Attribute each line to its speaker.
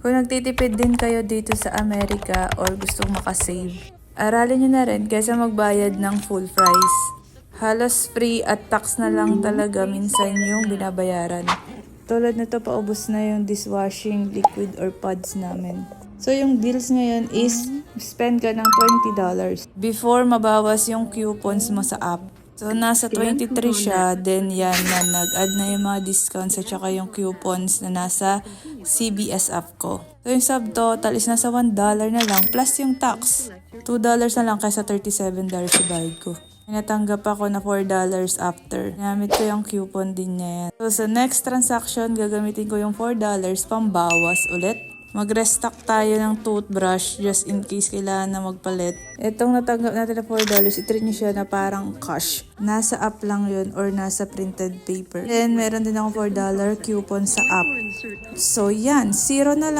Speaker 1: Kung nagtitipid din kayo dito sa Amerika or gustong makasave, aralin nyo na rin kaysa magbayad ng full price. Halos free at tax na lang talaga minsan yung binabayaran. Tulad nito, paubos na yung dishwashing liquid or pads namin. So yung deals ngayon is spend ka ng $20 before mabawas yung coupons mo sa app. So nasa 23 siya, then yan na nag-add na yung mga discounts at saka yung coupons na nasa CBS app ko. So yung subtotal is nasa $1 na lang plus yung tax. $2 na lang kaysa $37 ibayad ko. Natanggap ako na $4 after. Gamit ko yung coupon din niya yan. So sa next transaction, gagamitin ko yung $4 pambawas ulit. Mag-restock tayo ng toothbrush just in case kailangan na magpalit. Itong natanggap natin na $4, itreat nyo siya na parang cash. Nasa app lang yun or nasa printed paper. Then meron din akong $4 coupon sa app. So yan, 0 na lang.